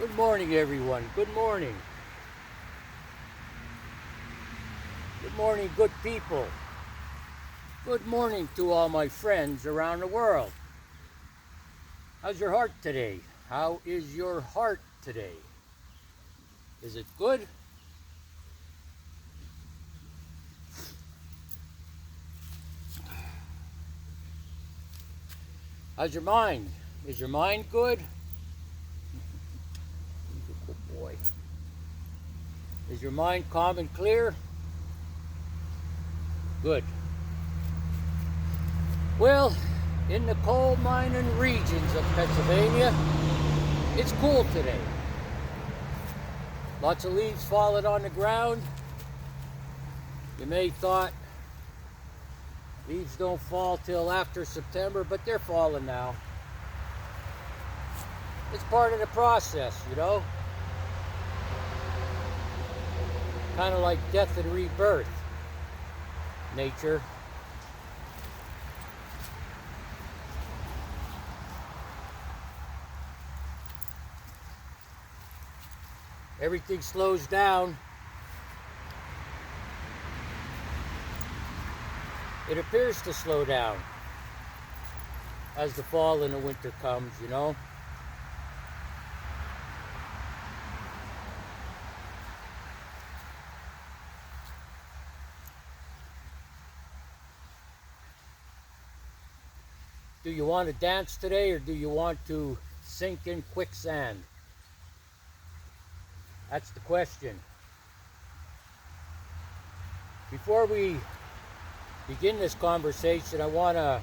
Good morning, everyone. Good morning. Good morning, good people. Good morning to all my friends around the world. How's your heart today? How is your heart today? Is it good? How's your mind? Is your mind good? Good boy. Is your mind calm and clear? Good. Well, in the coal mining regions of Pennsylvania, it's cool today. Lots of leaves falling on the ground. You may thought leaves don't fall till after September, but they're falling now. It's part of the process, you know? Kind of like death and rebirth. Nature. Everything slows down. It appears to slow down as the fall and the winter comes, you know. Do you want to dance today, or do you want to sink in quicksand? That's the question. Before we begin this conversation, I want to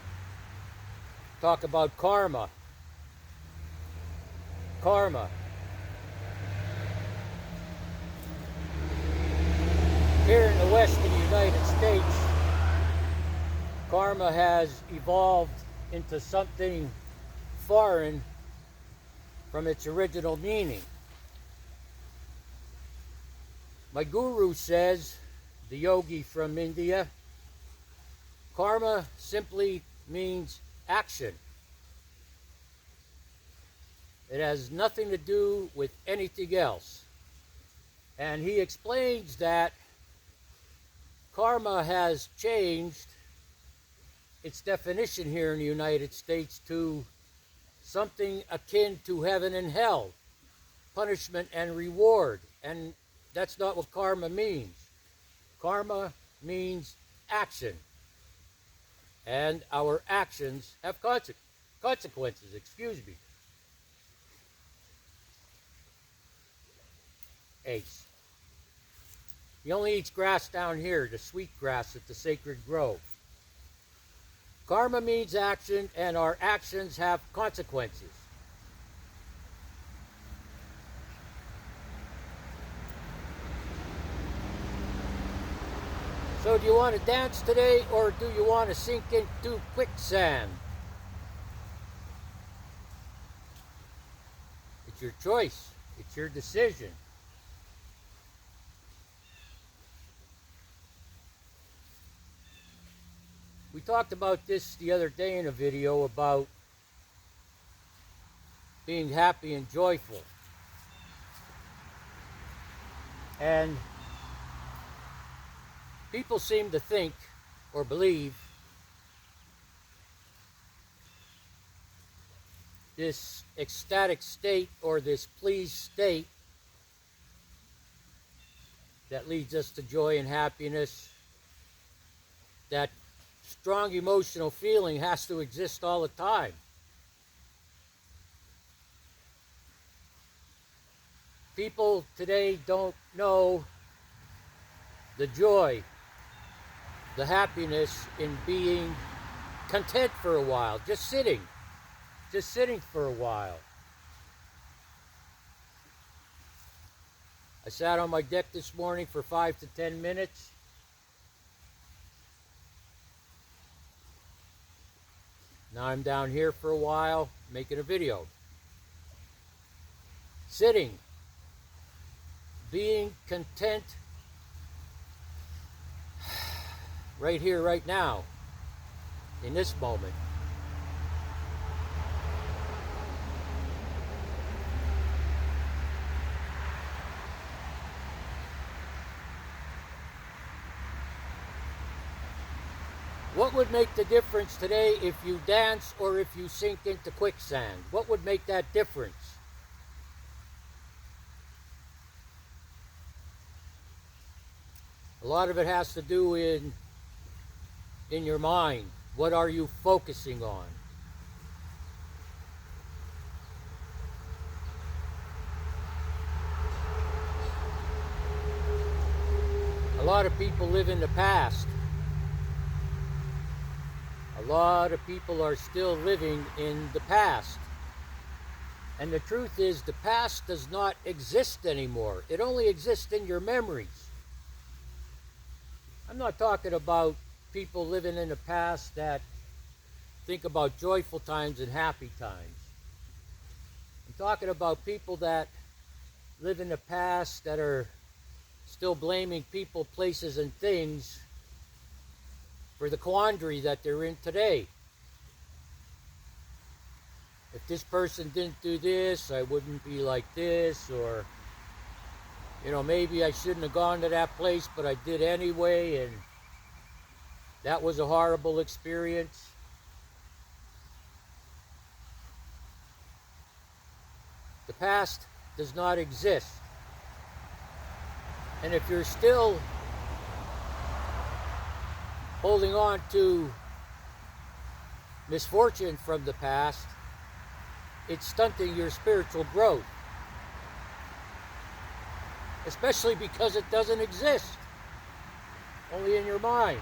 talk about karma. Karma. Here in the Western United States, karma has evolved into something foreign from its original meaning. My guru says, the yogi from India, karma simply means action. It has nothing to do with anything else. And he explains that karma has changed its definition here in the United States to something akin to heaven and hell, punishment and reward. And that's not what karma means. Karma means action. And our actions have consequences, excuse me. Ace. He only eats grass down here, the sweet grass at the sacred grove. Karma means action, and our actions have consequences. So do you want to dance today, or do you want to sink into quicksand? It's your choice. It's your decision. We talked about this the other day in a video about being happy and joyful. And people seem to think or believe this ecstatic state or this pleased state that leads us to joy and happiness, that strong emotional feeling has to exist all the time. People today don't know the joy, the happiness in being content for a while, just sitting for a while. I sat on my deck this morning for 5 to 10 minutes. Now I'm down here for a while making a video. Sitting, being content right here, right now, in this moment. What would make the difference today if you dance or if you sink into quicksand? What would make that difference? A lot of it has to do in your mind. What are you focusing on? A lot of people live in the past. A lot of people are still living in the past. And the truth is, the past does not exist anymore. It only exists in your memories. I'm not talking about people living in the past that think about joyful times and happy times. I'm talking about people that live in the past that are still blaming people, places, and things for the quandary that they're in today. If this person didn't do this, I wouldn't be like this, or, you know, maybe I shouldn't have gone to that place, but I did anyway, and that was a horrible experience. The past does not exist. And if you're still holding on to misfortune from the past, it's stunting your spiritual growth. Especially because it doesn't exist. Only in your mind.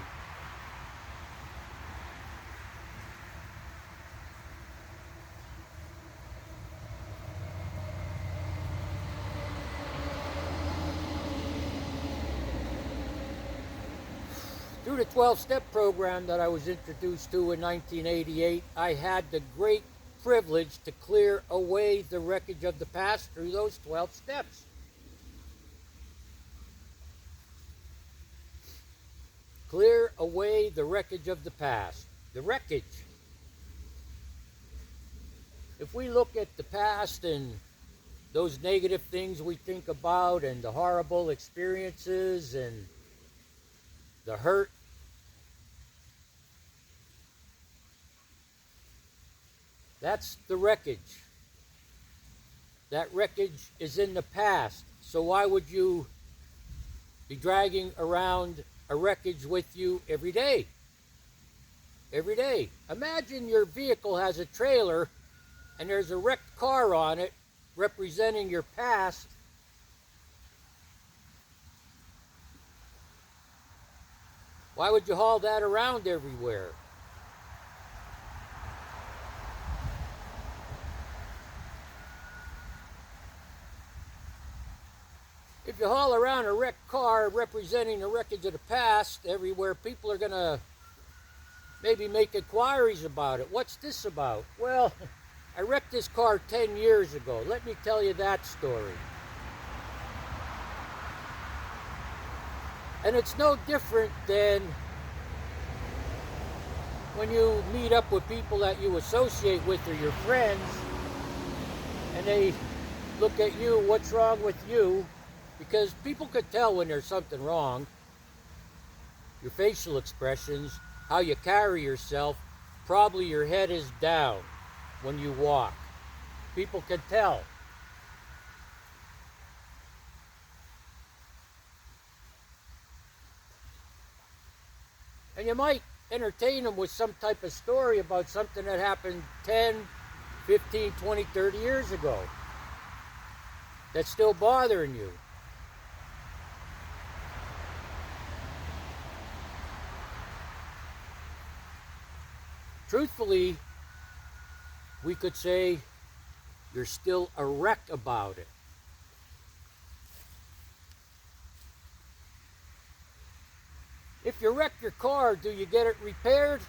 Through the 12-step program that I was introduced to in 1988, I had the great privilege to clear away the wreckage of the past through those 12 steps. Clear away the wreckage of the past. The wreckage. If we look at the past and those negative things we think about and the horrible experiences and the hurt, that's the wreckage. That wreckage is in the past. So why would you be dragging around a wreckage with you every day? Every day. Imagine your vehicle has a trailer and there's a wrecked car on it representing your past. Why would you haul that around everywhere? If you haul around a wrecked car representing the wreckage of the past everywhere, people are going to maybe make inquiries about it. What's this about? Well, I wrecked this car 10 years ago. Let me tell you that story. And it's no different than when you meet up with people that you associate with or your friends, and they look at you, what's wrong with you? Because people could tell when there's something wrong. Your facial expressions, how you carry yourself, probably your head is down when you walk. People can tell. And you might entertain them with some type of story about something that happened 10, 15, 20, 30 years ago that's still bothering you. Truthfully, we could say you're still a wreck about it. If you wreck your car, do you get it repaired?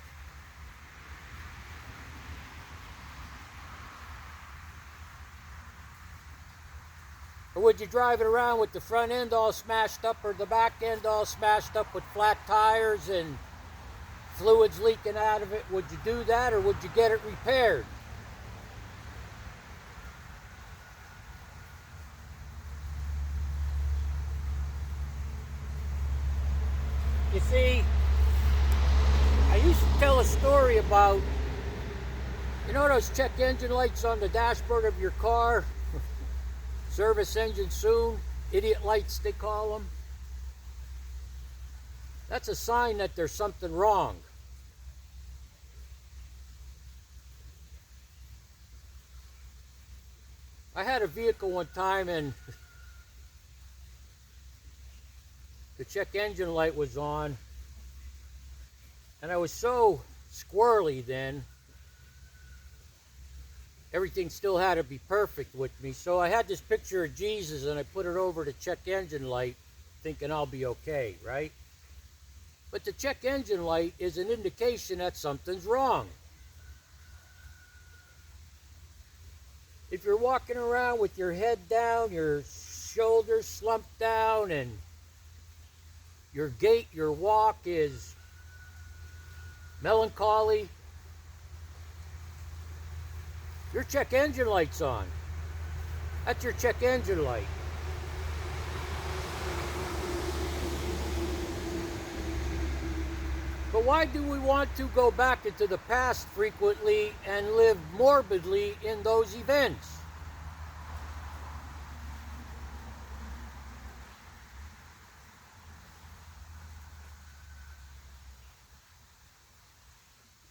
Or would you drive it around with the front end all smashed up or the back end all smashed up with flat tires and fluids leaking out of it? Would you do that, or would you get it repaired? You see, I used tell a story about, you know those check engine lights on the dashboard of your car? Service engine soon, idiot lights they call them. That's a sign that there's something wrong. I had a vehicle one time and the check engine light was on, and I was so squirrely then, everything still had to be perfect with me. So I had this picture of Jesus and I put it over the check engine light thinking I'll be okay, right? But the check engine light is an indication that something's wrong. If you're walking around with your head down, your shoulders slumped down, and your gait, your walk is melancholy, your check engine light's on. That's your check engine light. But why do we want to go back into the past frequently and live morbidly in those events?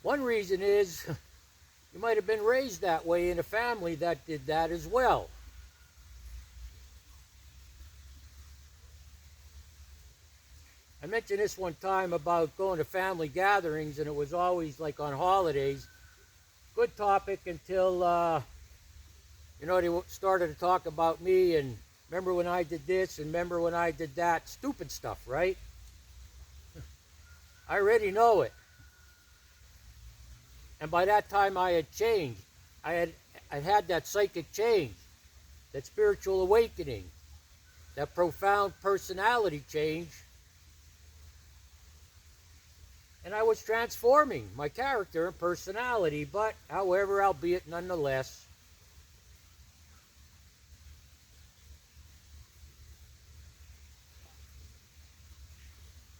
One reason is you might have been raised that way in a family that did that as well. I mentioned this one time about going to family gatherings, and it was always like on holidays. Good topic until, they started to talk about me and remember when I did this and remember when I did that. Stupid stuff, right? I already know it. And by that time I had changed. I had that psychic change, that spiritual awakening, that profound personality change. And I was transforming my character and personality, but however, albeit nonetheless.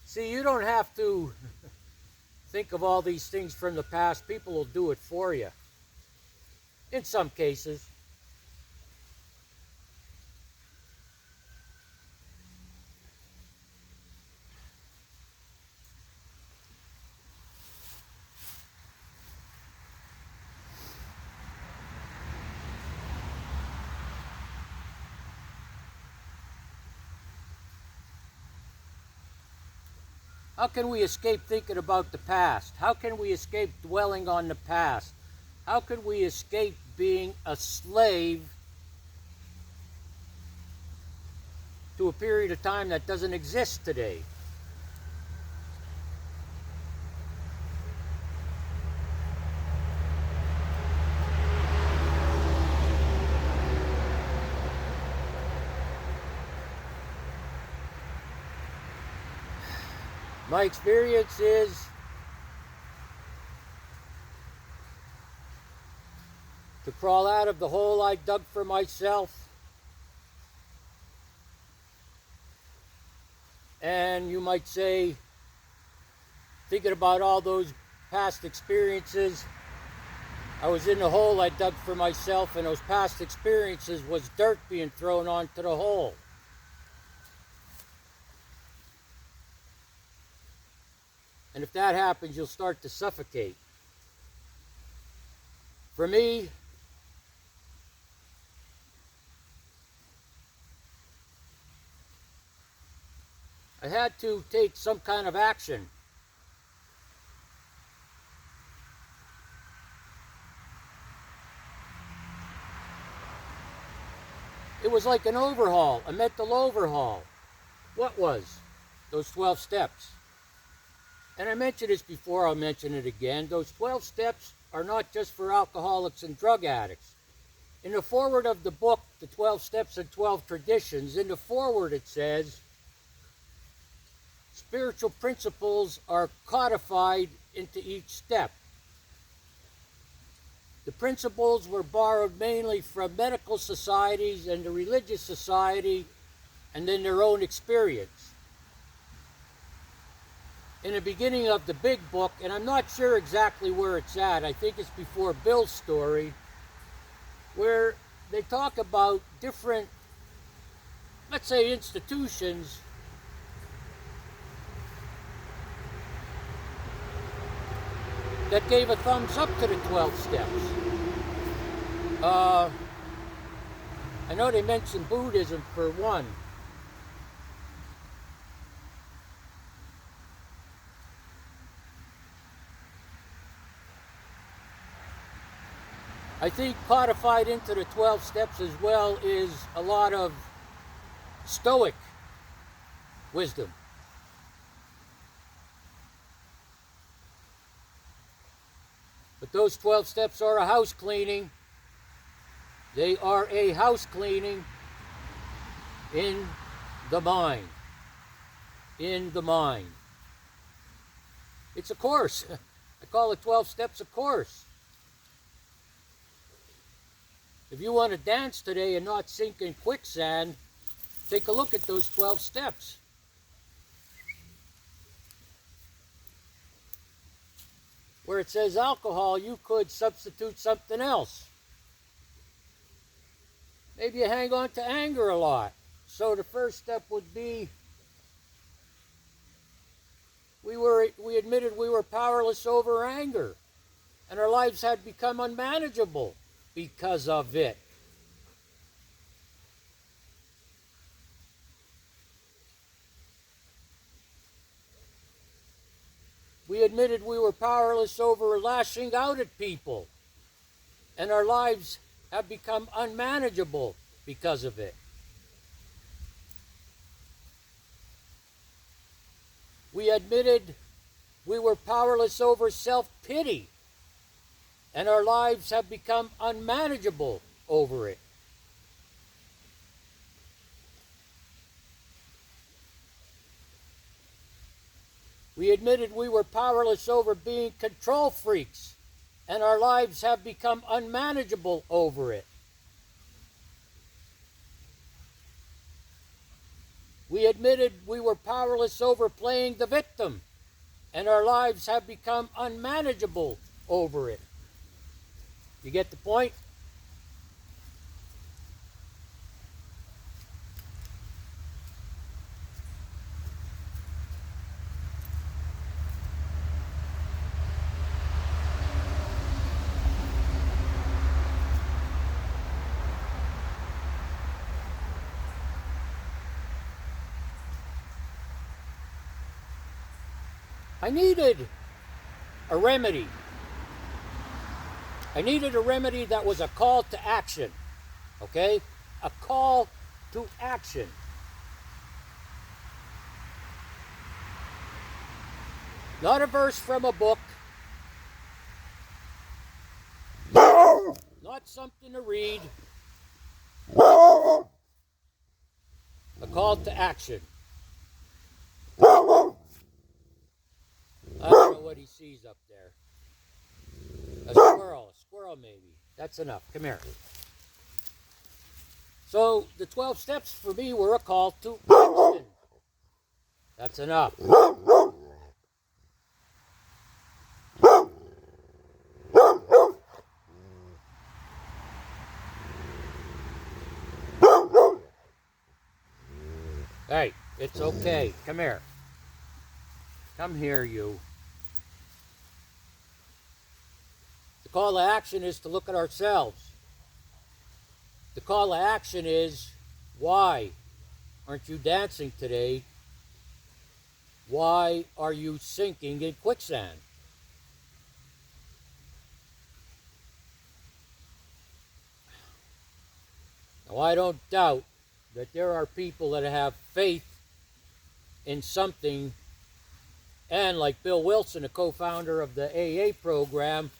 See, you don't have to think of all these things from the past. People will do it for you. In some cases. How can we escape thinking about the past? How can we escape dwelling on the past? How can we escape being a slave to a period of time that doesn't exist today? My experience is to crawl out of the hole I dug for myself, and you might say, thinking about all those past experiences, I was in the hole I dug for myself, and those past experiences was dirt being thrown onto the hole. And if that happens, you'll start to suffocate. For me, I had to take some kind of action. It was like an overhaul, a mental overhaul. What was? Those 12 steps. And I mentioned this before, I'll mention it again. Those 12 steps are not just for alcoholics and drug addicts. In the foreword of the book, The 12 Steps and 12 Traditions, in the foreword it says, spiritual principles are codified into each step. The principles were borrowed mainly from medical societies and the religious society, and then their own experience. in the beginning of the big book, and I'm not sure exactly where it's at. I think it's before Bill's story, where they talk about different, let's say, institutions that gave a thumbs up to the 12 steps. I know they mentioned Buddhism for one. I think codified into the 12 steps as well is a lot of Stoic wisdom. But those 12 steps are a house cleaning. They are a house cleaning in the mind. In the mind. It's a course. I call it 12 steps a course. If you want to dance today and not sink in quicksand, take a look at those 12 steps. Where it says alcohol, you could substitute something else. Maybe you hang on to anger a lot. So the first step would be, we admitted we were powerless over anger, and our lives had become unmanageable because of it. We admitted we were powerless over lashing out at people, and our lives have become unmanageable because of it. We admitted we were powerless over self-pity, and our lives have become unmanageable over it. We admitted we were powerless over being control freaks, and our lives have become unmanageable over it. We admitted we were powerless over playing the victim, and our lives have become unmanageable over it. You get the point? I needed a remedy. I needed a remedy that was a call to action. Okay? A call to action. Not a verse from a book. Not something to read. A call to action. I don't know what he sees up there. A squirrel maybe. That's enough. Come here. So the 12 steps for me were a call to action. That's enough. Hey, it's okay. Come here. Come here, you. The call to action is to look at ourselves. The call to action is, why aren't you dancing today? Why are you sinking in quicksand? Now, I don't doubt that there are people that have faith in something, and like Bill Wilson, a co-founder of the AA program,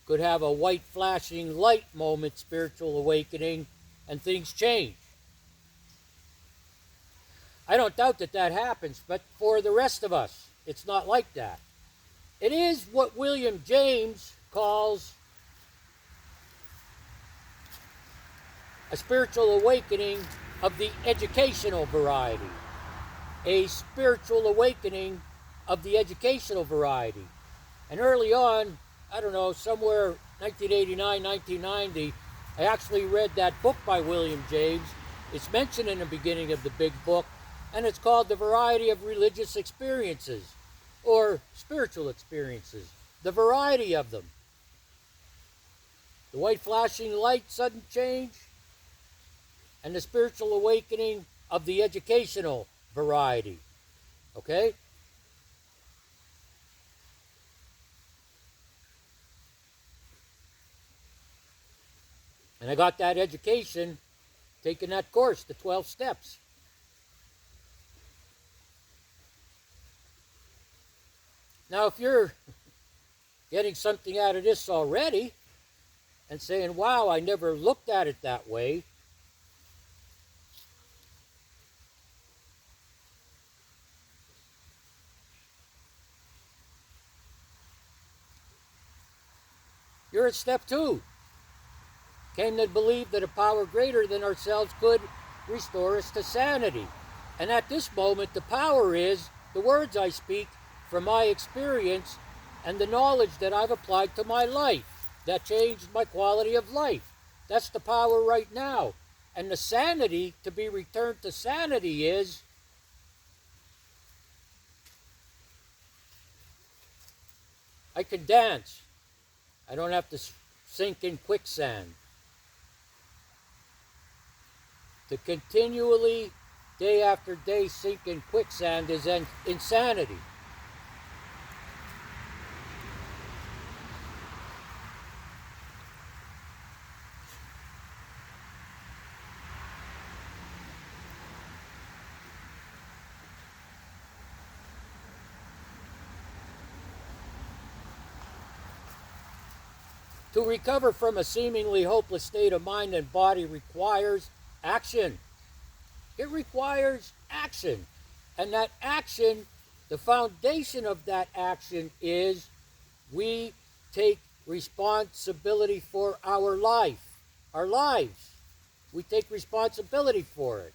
could have a white flashing light moment, spiritual awakening, and things change. I don't doubt that that happens, but for the rest of us, it's not like that. It is what William James calls a spiritual awakening of the educational variety, a spiritual awakening of the educational variety. And early on, I don't know, somewhere 1989, 1990, I actually read that book by William James. It's mentioned in the beginning of the big book, and it's called The Variety of Religious Experiences, or Spiritual Experiences. The variety of them. The white flashing light, sudden change, and the spiritual awakening of the educational variety. Okay? And I got that education taking that course, the 12 steps. Now, if you're getting something out of this already and saying, wow, I never looked at it that way, you're at step 2. Came to believe that a power greater than ourselves could restore us to sanity. And at this moment, the power is the words I speak from my experience and the knowledge that I've applied to my life. That changed my quality of life. That's the power right now. And the sanity, to be returned to sanity, is I can dance. I don't have to sink in quicksand. To continually, day after day, sink in quicksand is insanity. To recover from a seemingly hopeless state of mind and body requires action. It requires action. And that action, the foundation of that action is we take responsibility for our life, our lives. We take responsibility for it.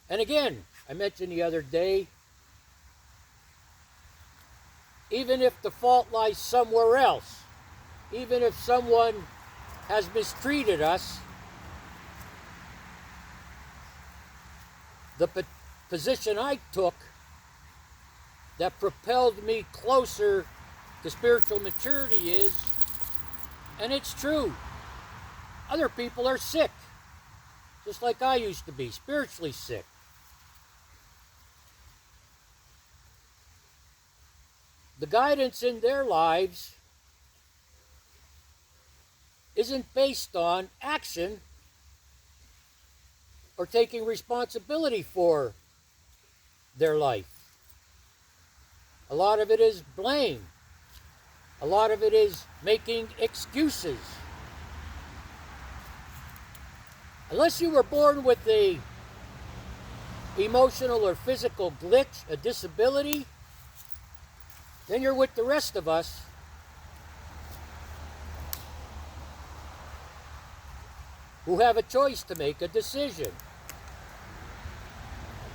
And again, I mentioned the other day, even if the fault lies somewhere else, even if someone has mistreated us, the position I took that propelled me closer to spiritual maturity is, and it's true, other people are sick, just like I used to be, spiritually sick. The guidance in their lives isn't based on action or taking responsibility for their life. A lot of it is blame. A lot of it is making excuses. Unless you were born with a emotional or physical glitch, a disability, then you're with the rest of us. Who have a choice to make, a decision.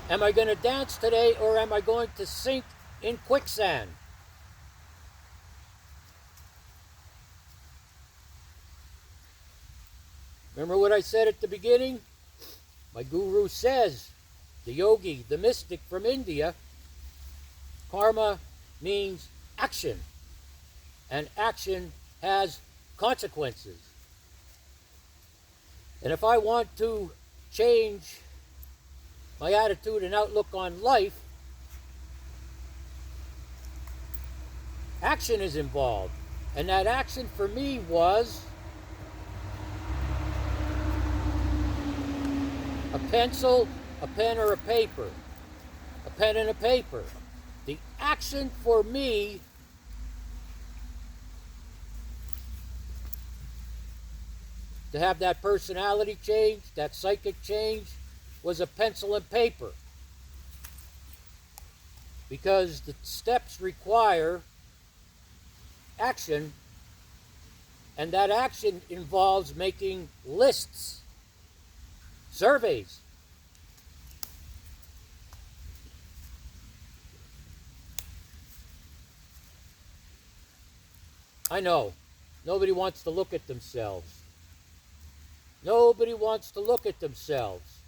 Am I going to dance today, or am I going to sink in quicksand? Remember what I said at the beginning? My guru says, the yogi, the mystic from India, karma means action. And action has consequences. And if I want to change my attitude and outlook on life, action is involved. And that action for me was a pencil, a pen, or a paper. A pen and a paper. The action for me to have that personality change, that psychic change, was a pencil and paper. Because the steps require action, and that action involves making lists, surveys. I know. Nobody wants to look at themselves. Nobody wants to look at themselves.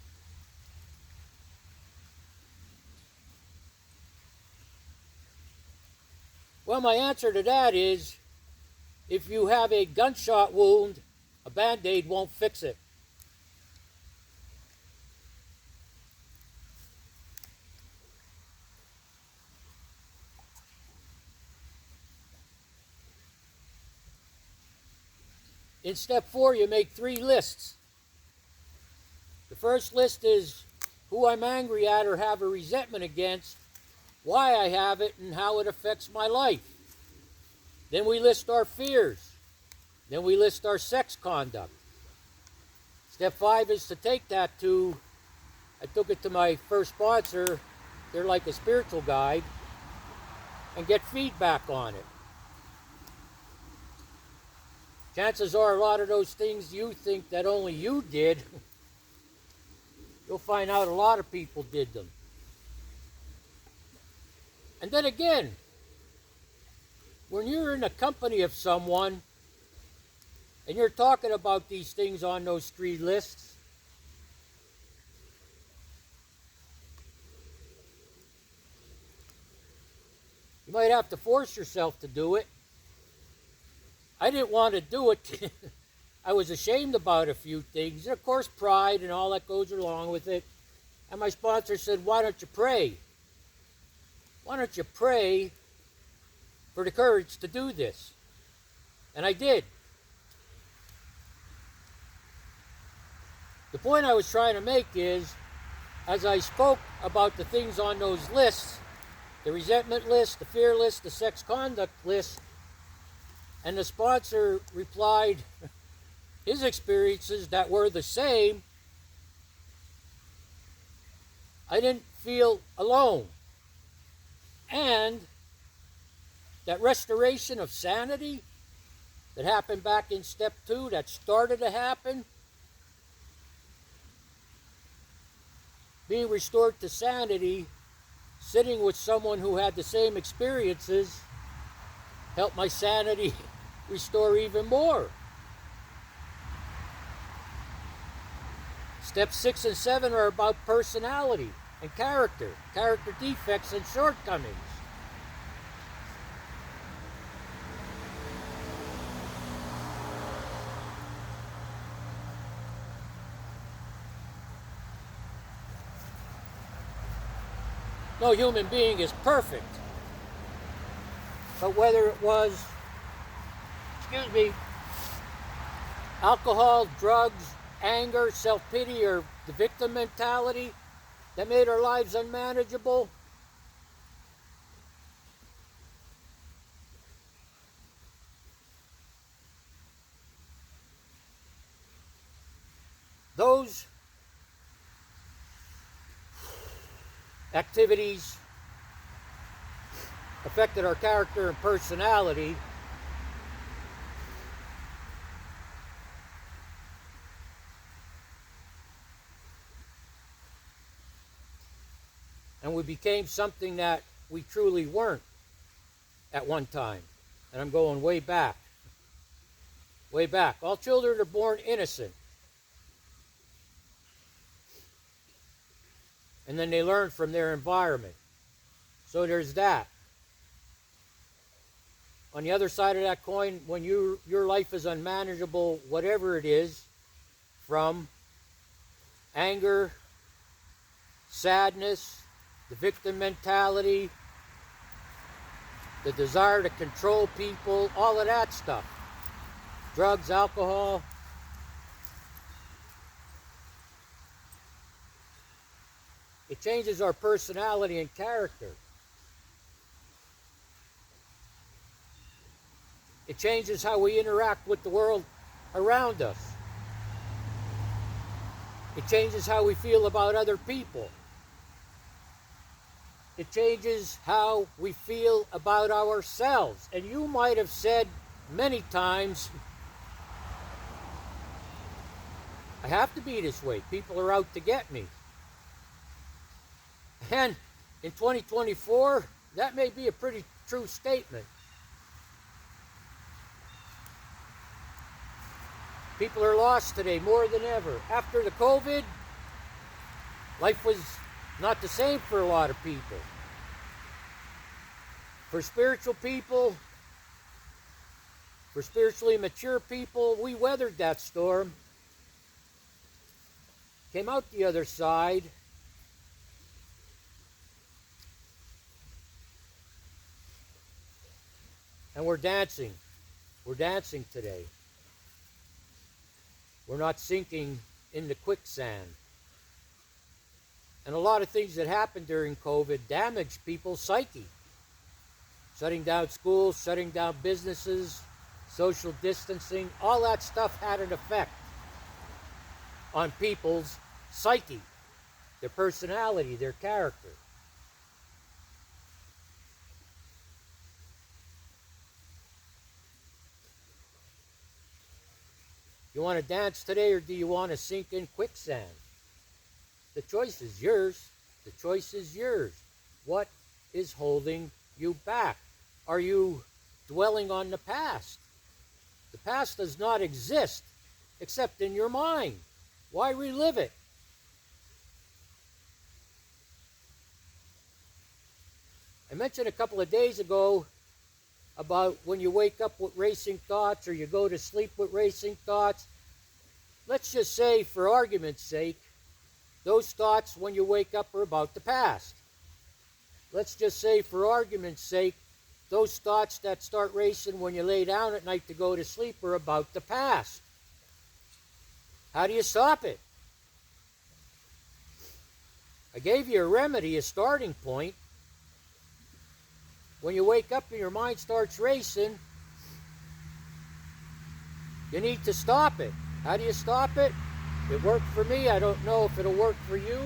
Well, my answer to that is, if you have a gunshot wound, a Band-Aid won't fix it. In step 4, you make 3 lists. The first list is who I'm angry at or have a resentment against, why I have it, and how it affects my life. Then we list our fears. Then we list our sex conduct. Step 5 is to take that to, I took it to my first sponsor, they're like a spiritual guide, and get feedback on it. Chances are a lot of those things you think that only you did, you'll find out a lot of people did them. And then again, when you're in the company of someone and you're talking about these things on those 3 lists, you might have to force yourself to do it. I didn't want to do it. I was ashamed about a few things. And of course, pride and all that goes along with it. And my sponsor said, why don't you pray? Why don't you pray for the courage to do this? And I did. The point I was trying to make is, as I spoke about the things on those lists, the resentment list, the fear list, the sex conduct list, and the sponsor replied his experiences that were the same, I didn't feel alone. And that restoration of sanity that happened back in step 2, that started to happen, being restored to sanity, sitting with someone who had the same experiences, helped my sanity restore even more. Steps 6 and 7 are about personality and character defects and shortcomings. No human being is perfect. But whether it was, alcohol, drugs, anger, self-pity, or the victim mentality that made our lives unmanageable, those activities affected our character and personality. And we became something that we truly weren't at one time. And I'm going way back. Way back. All children are born innocent. And then they learn from their environment. So there's that. On the other side of that coin, when your life is unmanageable, whatever it is, from anger, sadness, the victim mentality, the desire to control people, all of that stuff, drugs, alcohol, it changes our personality and character. It changes how we interact with the world around us. It changes how we feel about other people. It changes how we feel about ourselves. And you might have said many times, I have to be this way. People are out to get me. And in 2024, that may be a pretty true statement. People are lost today more than ever. After the COVID, life was not the same for a lot of people. For spiritual people, for spiritually mature people, we weathered that storm. Came out the other side. And we're dancing. We're dancing today. We're not sinking into quicksand. And a lot of things that happened during COVID damaged people's psyche. Shutting down schools, shutting down businesses, social distancing, all that stuff had an effect on people's psyche, their personality, their character. You want to dance today, or do you want to sink in quicksand? The choice is yours. The choice is yours. What is holding you back? Are you dwelling on the past? The past does not exist except in your mind. Why relive it? I mentioned a couple of days ago about when you wake up with racing thoughts or you go to sleep with racing thoughts. Let's just say, for argument's sake, those thoughts when you wake up are about the past. Let's just say, for argument's sake, those thoughts that start racing when you lay down at night to go to sleep are about the past. How do you stop it? I gave you a remedy, a starting point. When you wake up and your mind starts racing, you need to stop it. How do you stop it? It worked for me. I don't know if it'll work for you.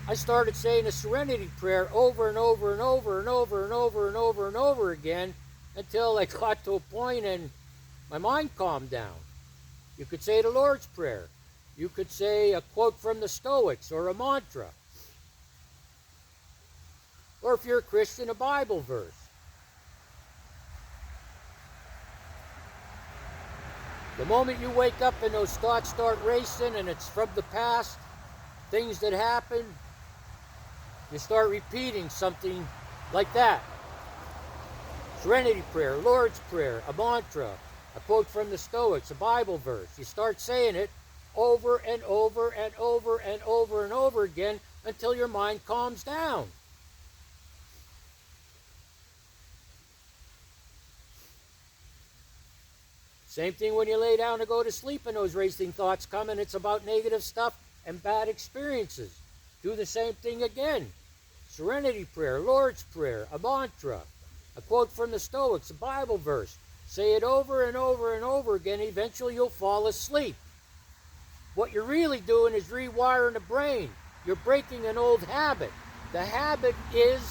I started saying a serenity prayer over and over and over and over and over and over and over again until I got to a point and my mind calmed down. You could say the Lord's Prayer. You could say a quote from the Stoics or a mantra. Or if you're a Christian, a Bible verse. The moment you wake up and those thoughts start racing and it's from the past, things that happened, you start repeating something like that. Serenity prayer, Lord's Prayer, a mantra, a quote from the Stoics, a Bible verse. You start saying it over and over and over and over and over again until your mind calms down. Same thing when you lay down to go to sleep and those racing thoughts come and it's about negative stuff and bad experiences. Do the same thing again. Serenity prayer, Lord's Prayer, a mantra, a quote from the Stoics, a Bible verse. Say it over and over and over again. Eventually you'll fall asleep. What you're really doing is rewiring the brain. You're breaking an old habit. The habit is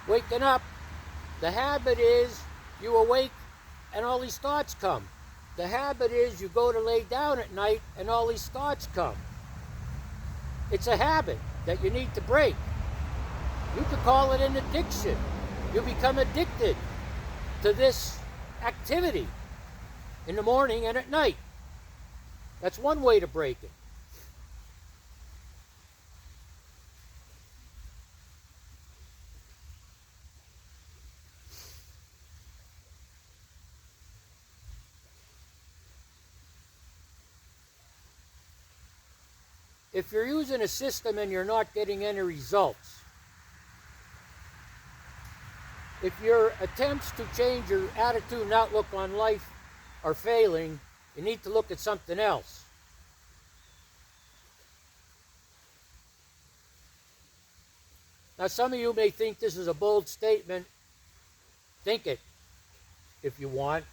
waking up. The habit is you awake and all these thoughts come. The habit is you go to lay down at night and all these thoughts come. It's a habit that you need to break. You could call it an addiction. You become addicted to this activity in the morning and at night. That's one way to break it. If you're using a system and you're not getting any results, if your attempts to change your attitude and outlook on life are failing, you need to look at something else. Now, some of you may think this is a bold statement. Think it if you want.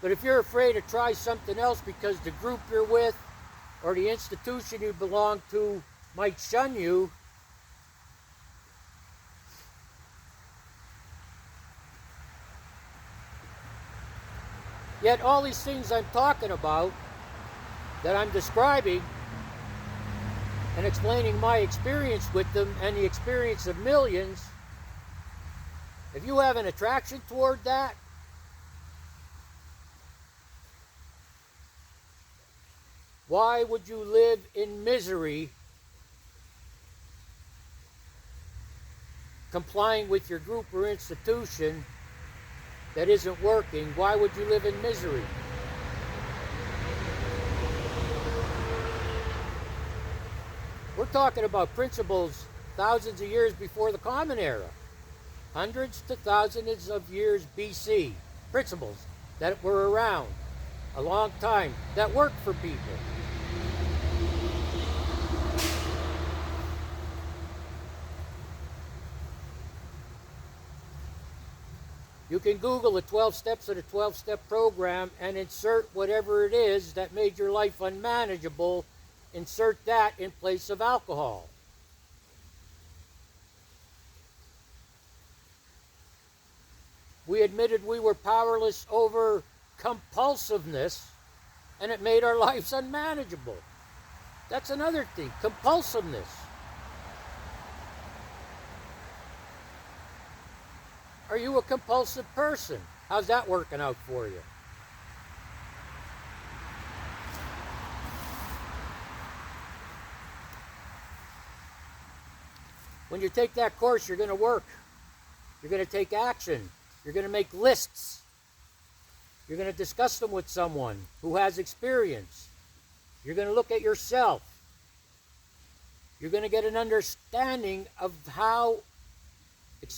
But if you're afraid to try something else because the group you're with or the institution you belong to might shun you, yet all these things I'm talking about, that I'm describing and explaining my experience with them and the experience of millions, if you have an attraction toward that, Why would you live in misery complying with your group or institution that isn't working? Why would you live in misery? We're talking about principles thousands of years before the Common Era. Hundreds to thousands of years BC. Principles that were around a long time, that worked for people. You can Google the 12 steps of the 12-step program and insert whatever it is that made your life unmanageable. Insert that in place of alcohol. We admitted we were powerless over compulsiveness, and it made our lives unmanageable. That's another thing, compulsiveness. Are you a compulsive person? How's that working out for you? When you take that course, you're going to work. You're going to take action. You're going to make lists. You're going to discuss them with someone who has experience. You're going to look at yourself. You're going to get an understanding of how,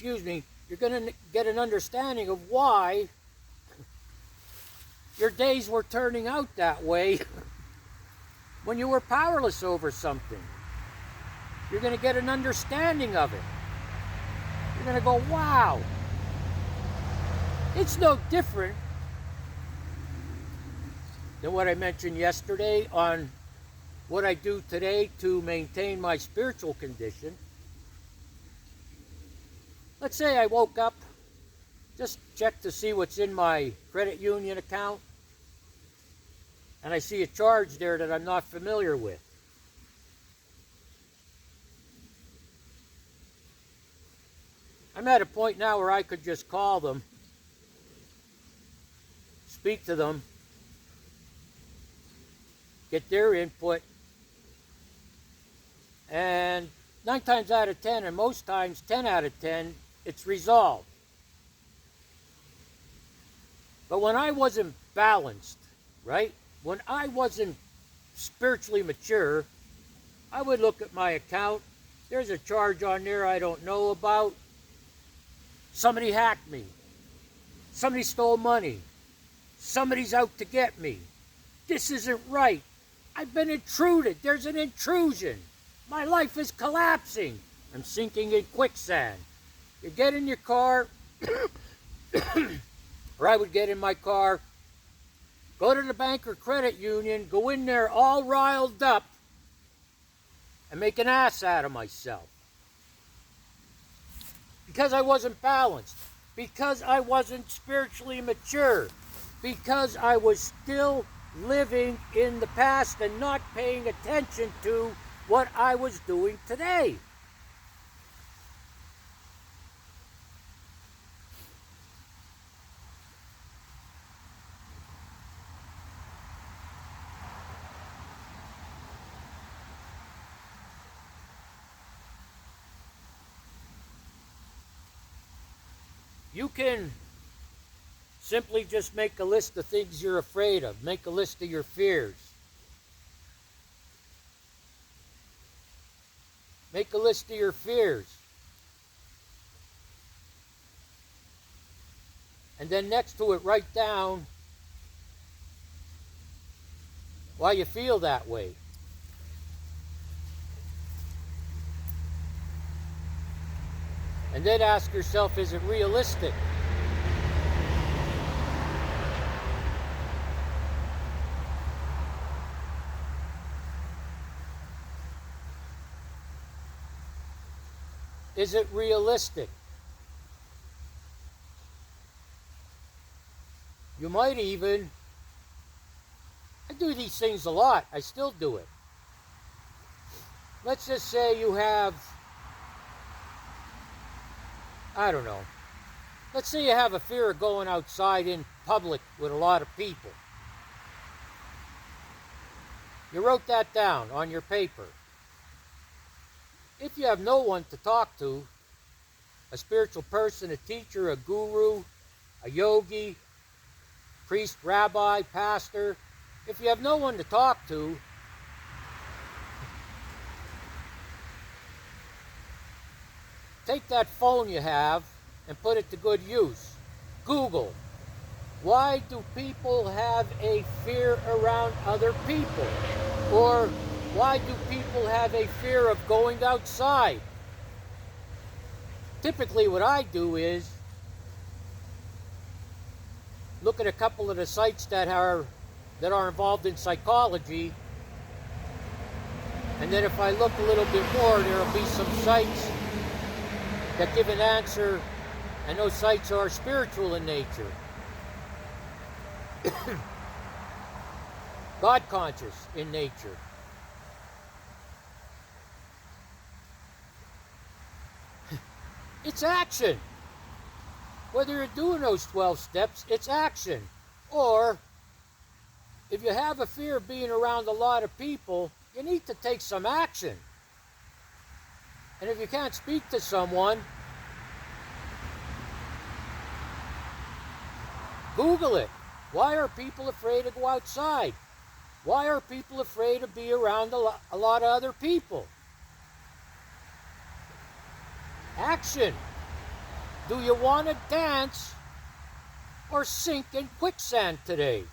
you're going to get an understanding of why your days were turning out that way when you were powerless over something. You're going to get an understanding of it. You're going to go, wow, it's no different than what I mentioned yesterday on what I do today to maintain my spiritual condition. Let's say I woke up, just check to see what's in my credit union account, and I see a charge there that I'm not familiar with. I'm at a point now where I could just call them, speak to them, get their input, and 9 times out of 10, and most times 10 out of 10, it's resolved. But when I wasn't balanced, right? When I wasn't spiritually mature, I would look at my account. There's a charge on there I don't know about. Somebody hacked me. Somebody stole money. Somebody's out to get me. This isn't right. I've been intruded. There's an intrusion. My life is collapsing. I'm sinking in quicksand. You get in your car, or I would get in my car, go to the bank or credit union, go in there all riled up, and make an ass out of myself. Because I wasn't balanced. Because I wasn't spiritually mature. Because I was still living in the past and not paying attention to what I was doing today. You can simply just make a list of things you're afraid of. Make a list of your fears. Make a list of your fears. And then next to it, write down why you feel that way. And then ask yourself, is it realistic? Is it realistic? You might even, I do these things a lot, I still do it. Let's just say you have, I don't know, let's say you have a fear of going outside in public with a lot of people. You wrote that down on your paper. If you have no one to talk to, a spiritual person, a teacher, a guru, a yogi, priest, rabbi, pastor, if you have no one to talk to, take that phone you have and put it to good use. Google, why do people have a fear around other people? Or why do people have a fear of going outside? Typically what I do is look at a couple of the sites that are involved in psychology, and then if I look a little bit more, there'll be some sites that give an answer, and those sites are spiritual in nature. God conscious in nature. It's action. Whether you're doing those 12 steps, it's action. Or, if you have a fear of being around a lot of people, you need to take some action. And if you can't speak to someone, Google it. Why are people afraid to go outside? Why are people afraid to be around a lot of other people? Action. Do you want to dance or sink in quicksand today?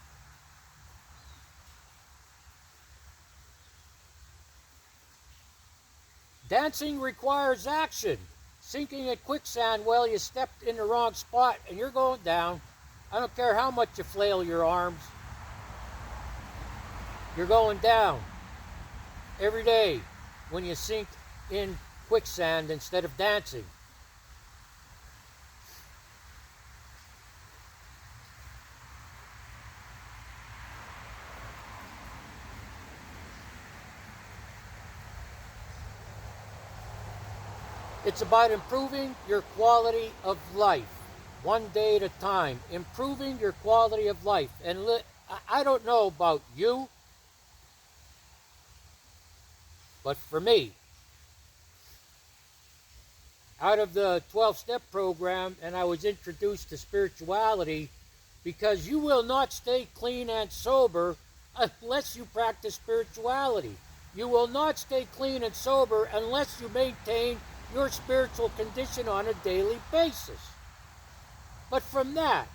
Dancing requires action. Sinking in quicksand, well, you stepped in the wrong spot and you're going down. I don't care how much you flail your arms. You're going down every day when you sink in quicksand instead of dancing. It's about improving your quality of life, one day at a time. Improving your quality of life. And I don't know about you, but for me, out of the 12-step program, and I was introduced to spirituality, because you will not stay clean and sober unless you practice spirituality. You will not stay clean and sober unless you maintain your spiritual condition on a daily basis. But from that,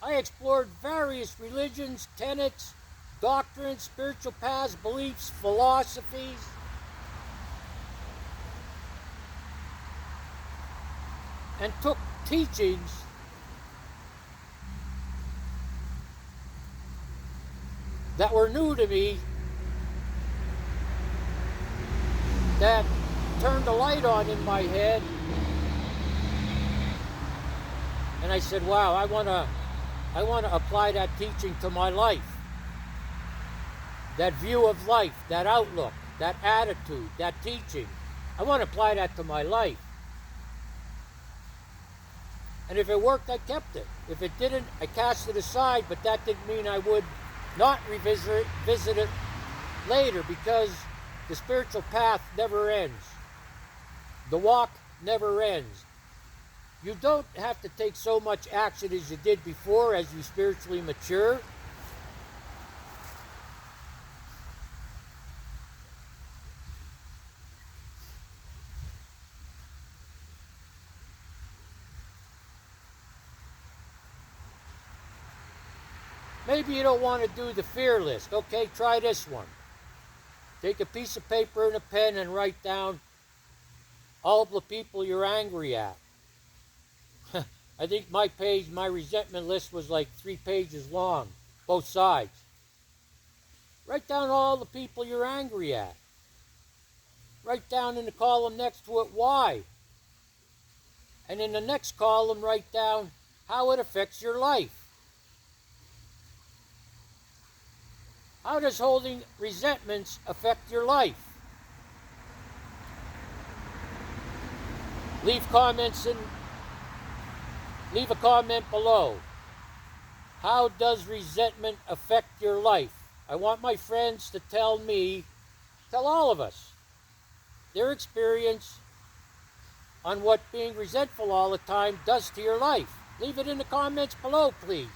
I explored various religions, tenets, doctrines, spiritual paths, beliefs, philosophies. And took teachings that were new to me, that turned a light on in my head, and I said, wow, I want to apply that teaching to my life. That view of life, that outlook, that attitude, that teaching. I want to apply that to my life. And if it worked, I kept it. If it didn't, I cast it aside, but that didn't mean I would not visit it later, because the spiritual path never ends. The walk never ends. You don't have to take so much action as you did before as you spiritually mature. Maybe you don't want to do the fear list. Okay, try this one. Take a piece of paper and a pen and write down all the people you're angry at. I think my resentment list was like 3 pages long, both sides. Write down all the people you're angry at. Write down in the column next to it why. And in the next column, write down how it affects your life. How does holding resentments affect your life? Leave a comment below. How does resentment affect your life? I want my friends to tell all of us, their experience on what being resentful all the time does to your life. Leave it in the comments below, please.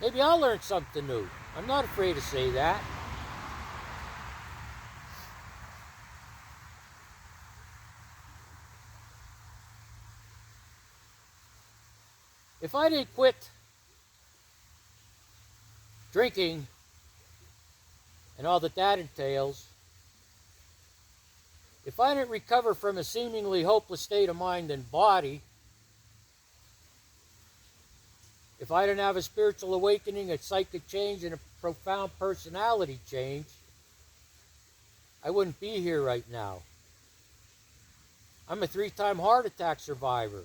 Maybe I'll learn something new. I'm not afraid to say that. If I didn't quit drinking and all that entails, if I didn't recover from a seemingly hopeless state of mind and body, if I didn't have a spiritual awakening, a psychic change, and a profound personality change, I wouldn't be here right now. I'm a 3-time heart attack survivor.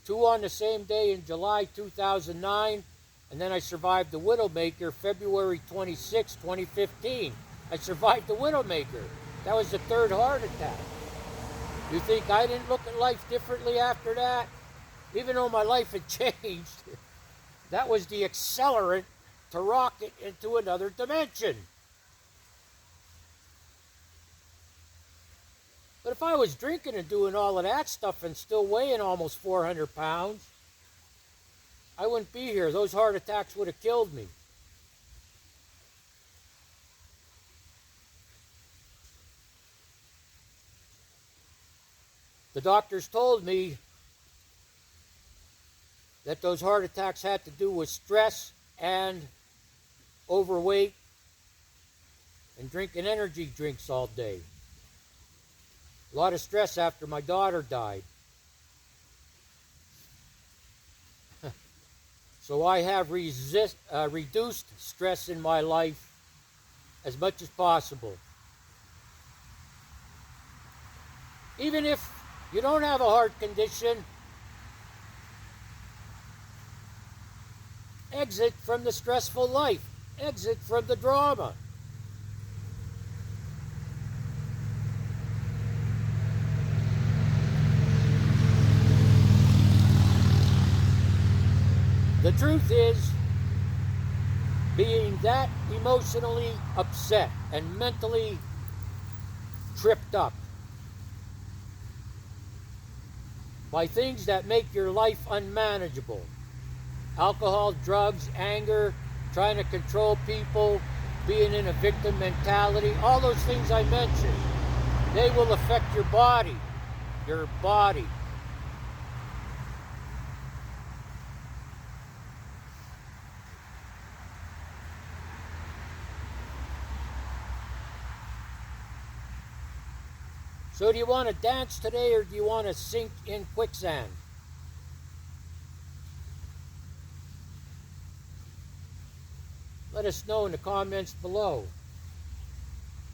2 on the same day in July 2009, and then I survived the Widowmaker February 26, 2015. I survived the Widowmaker. That was the 3rd heart attack. You think I didn't look at life differently after that? Even though my life had changed, that was the accelerant to rocket into another dimension. But if I was drinking and doing all of that stuff and still weighing almost 400 pounds, I wouldn't be here. Those heart attacks would have killed me. The doctors told me that those heart attacks had to do with stress and overweight and drinking energy drinks all day. A lot of stress after my daughter died. So I have reduced stress in my life as much as possible. Even if you don't have a heart condition, exit from the stressful life. Exit from the drama. The truth is, being that emotionally upset and mentally tripped up by things that make your life unmanageable, alcohol, drugs, anger, trying to control people, being in a victim mentality, all those things I mentioned, they will affect your body. Your body. So do you want to dance today, or do you want to sink in quicksand? Let us know in the comments below.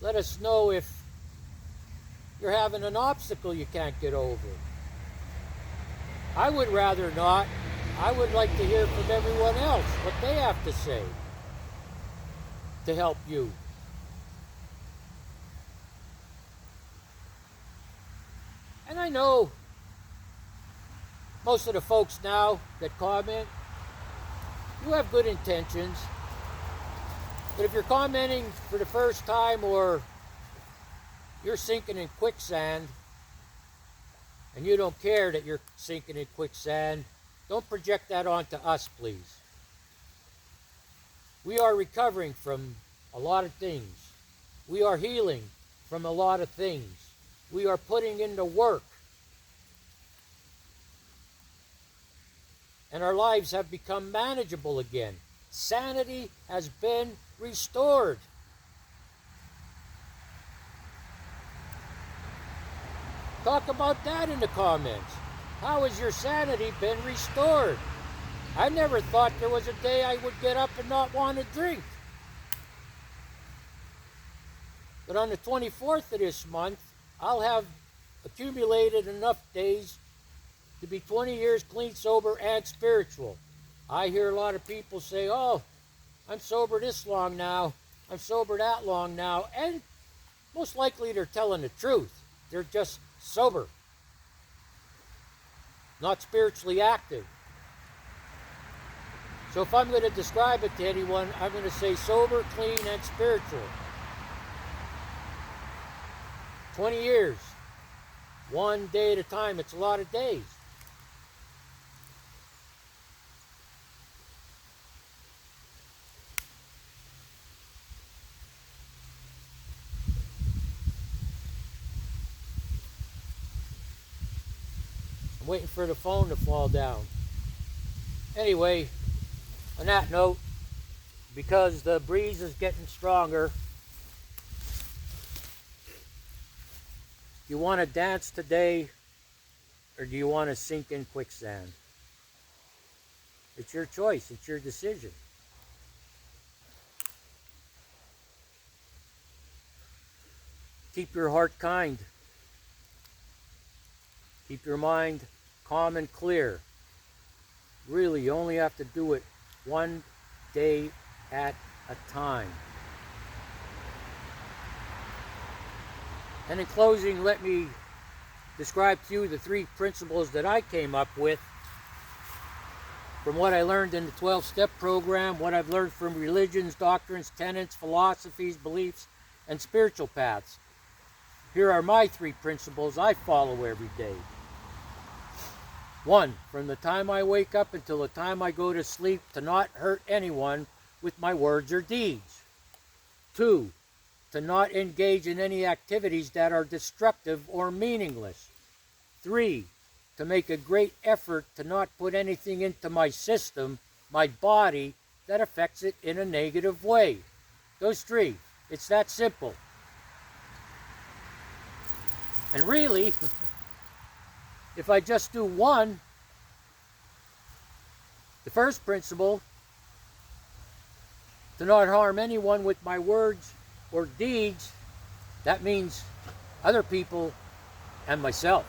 Let us know if you're having an obstacle you can't get over. I would rather not. I would like to hear from everyone else what they have to say to help you. And I know most of the folks now that comment, you have good intentions. But if you're commenting for the first time, or you're sinking in quicksand and you don't care that you're sinking in quicksand, don't project that onto us, please. We are recovering from a lot of things. We are healing from a lot of things. We are putting in the work. And our lives have become manageable again. Sanity has been restored. Talk about that in the comments. How has your sanity been restored? I never thought there was a day I would get up and not want to drink. But on the 24th of this month, I'll have accumulated enough days to be 20 years clean, sober, and spiritual. I hear a lot of people say, oh, I'm sober this long now, I'm sober that long now, and most likely they're telling the truth. They're just sober, not spiritually active. So if I'm going to describe it to anyone, I'm going to say sober, clean, and spiritual. 20 years. One day at a time. It's a lot of days. I'm waiting for the phone to fall down. Anyway, on that note, because the breeze is getting stronger, you want to dance today, or do you want to sink in quicksand? It's your choice. It's your decision. Keep your heart kind. Keep your mind calm and clear. Really, you only have to do it one day at a time. And in closing, let me describe to you the 3 principles that I came up with from what I learned in the 12-step program, what I've learned from religions, doctrines, tenets, philosophies, beliefs, and spiritual paths. Here are my 3 principles I follow every day. 1, from the time I wake up until the time I go to sleep, to not hurt anyone with my words or deeds. 2, to not engage in any activities that are destructive or meaningless. 3, to make a great effort to not put anything into my system, my body, that affects it in a negative way. Those 3. It's that simple. And really, if I just do 1, the first principle, to not harm anyone with my words or deeds, that means other people and myself.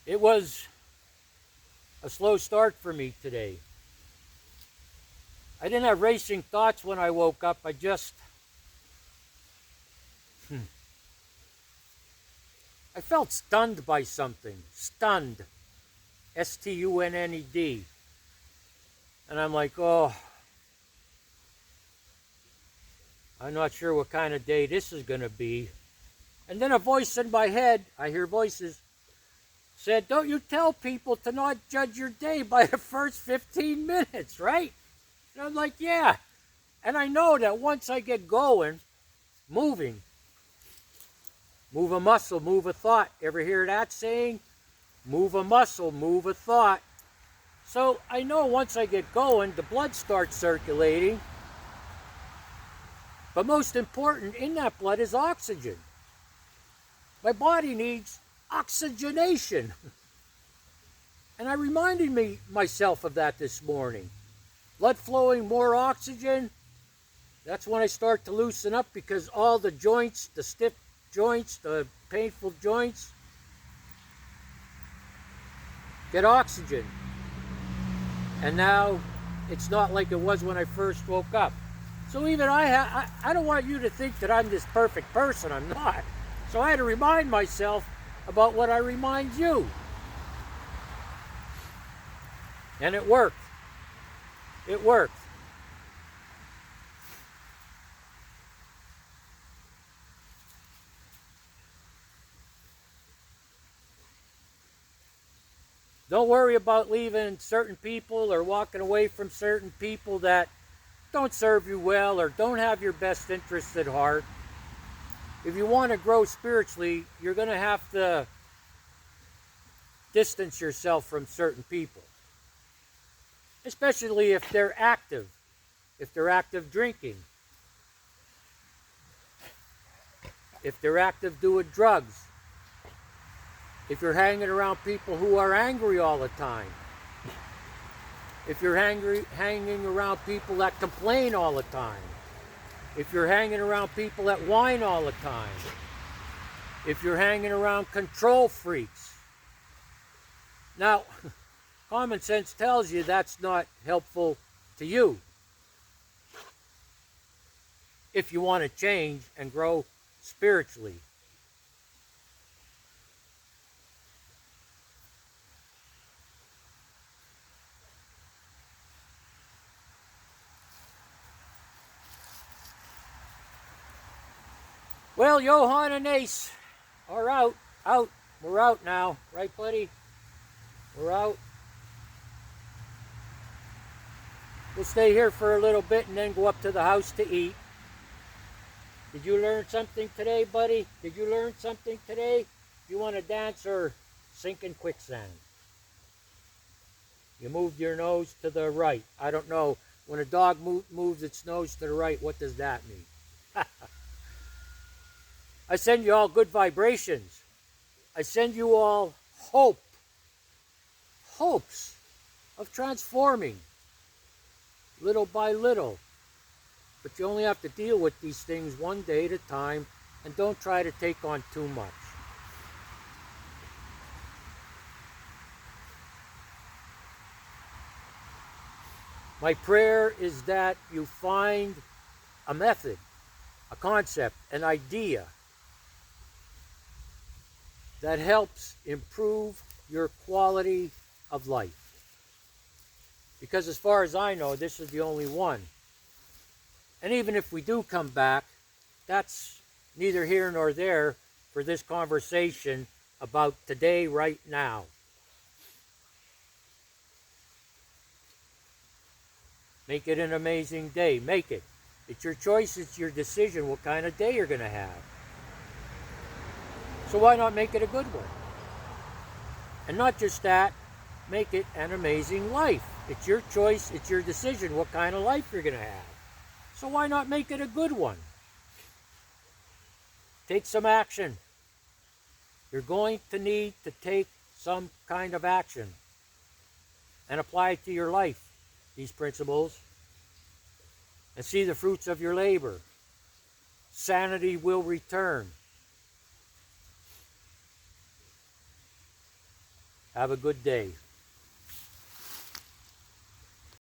It was a slow start for me today. I didn't have racing thoughts when I woke up. I just... I felt stunned by something. Stunned. S-T-U-N-N-E-D. And I'm like, oh, I'm not sure what kind of day this is going to be. And then a voice in my head, I hear voices, said, don't you tell people to not judge your day by the first 15 minutes, right? And I'm like, yeah. And I know that once I get going, moving, move a muscle, move a thought. Ever hear that saying? Move a muscle, move a thought. So I know once I get going, the blood starts circulating. But most important in that blood is oxygen. My body needs oxygenation. And I reminded myself of that this morning. Blood flowing, more oxygen. That's when I start to loosen up, because all the joints, the stiff joints, the painful joints, get oxygen. And now it's not like it was when I first woke up. So even I don't want you to think that I'm this perfect person. I'm not. So I had to remind myself about what I remind you. And it worked. It worked. Don't worry about leaving certain people or walking away from certain people that don't serve you well or don't have your best interests at heart. If you want to grow spiritually, you're going to have to distance yourself from certain people. Especially if they're active drinking, if they're active doing drugs, if you're hanging around people who are angry all the time, if you're hanging around people that complain all the time, if you're hanging around people that whine all the time, if you're hanging around control freaks. Now, common sense tells you that's not helpful to you. if you want to change and grow spiritually. Well, Johan and Ace are out. Out. We're out now. Right, buddy? We're out. We'll stay here for a little bit and then go up to the house to eat. Did you learn something today, buddy? Did you learn something today? You want to dance or sink in quicksand? You moved your nose to the right. I don't know. When a dog moves its nose to the right, what does that mean? I send you all good vibrations. I send you all hope. Hopes of transforming little by little. But you only have to deal with these things one day at a time, and don't try to take on too much. My prayer is that you find a method, a concept, an idea that helps improve your quality of life. Because as far as I know, this is the only one. And even if we do come back, that's neither here nor there for this conversation about today, right now. Make it an amazing day. Make it. It's your choice. It's your decision what kind of day you're going to have. So why not make it a good one? And not just that, make it an amazing life. It's your choice. It's your decision what kind of life you're going to have. So why not make it a good one? Take some action. You're going to need to take some kind of action and apply it to your life, these principles, and see the fruits of your labor. Sanity will return. Have a good day.